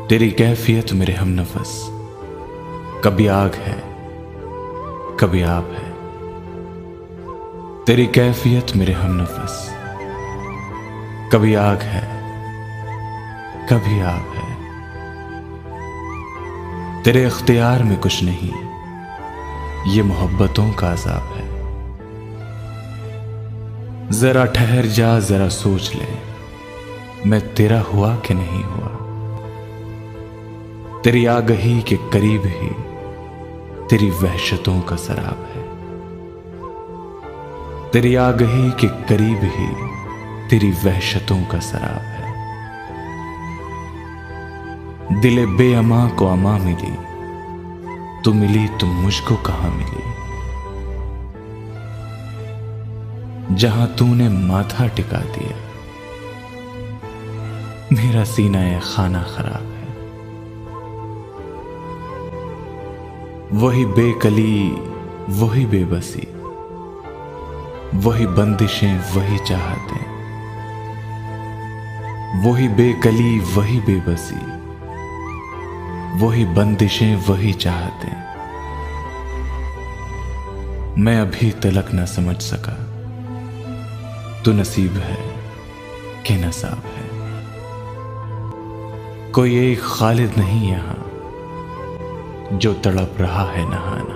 तेरी कैफियत मेरे हमनफस, कभी आग है कभी आप है। तेरी कैफियत मेरे हमनफस, कभी आग है कभी आप है। तेरे इख्तियार में कुछ नहीं, ये मोहब्बतों का अजाब है। जरा ठहर जा, जरा सोच ले, मैं तेरा हुआ कि नहीं हुआ। तेरी आगही के करीब ही तेरी वहशतों का शराब है। तेरी आगही के करीब ही तेरी वहशतों का शराब है। दिले बेअमा को अमा मिली, तू मिली तुम मुझको कहां मिली। जहां तूने माथा टिका दिया, मेरा सीना ए खाना खराब है। वही बेकली वही बेबसी, वही बंदिशें वही चाहते। वही बेकली वही बेबसी, वही बंदिशें वही चाहते। मैं अभी तलक ना समझ सका, तू नसीब है कि नसाब है। कोई एक खालिद नहीं यहां जो तड़प रहा है नहाना।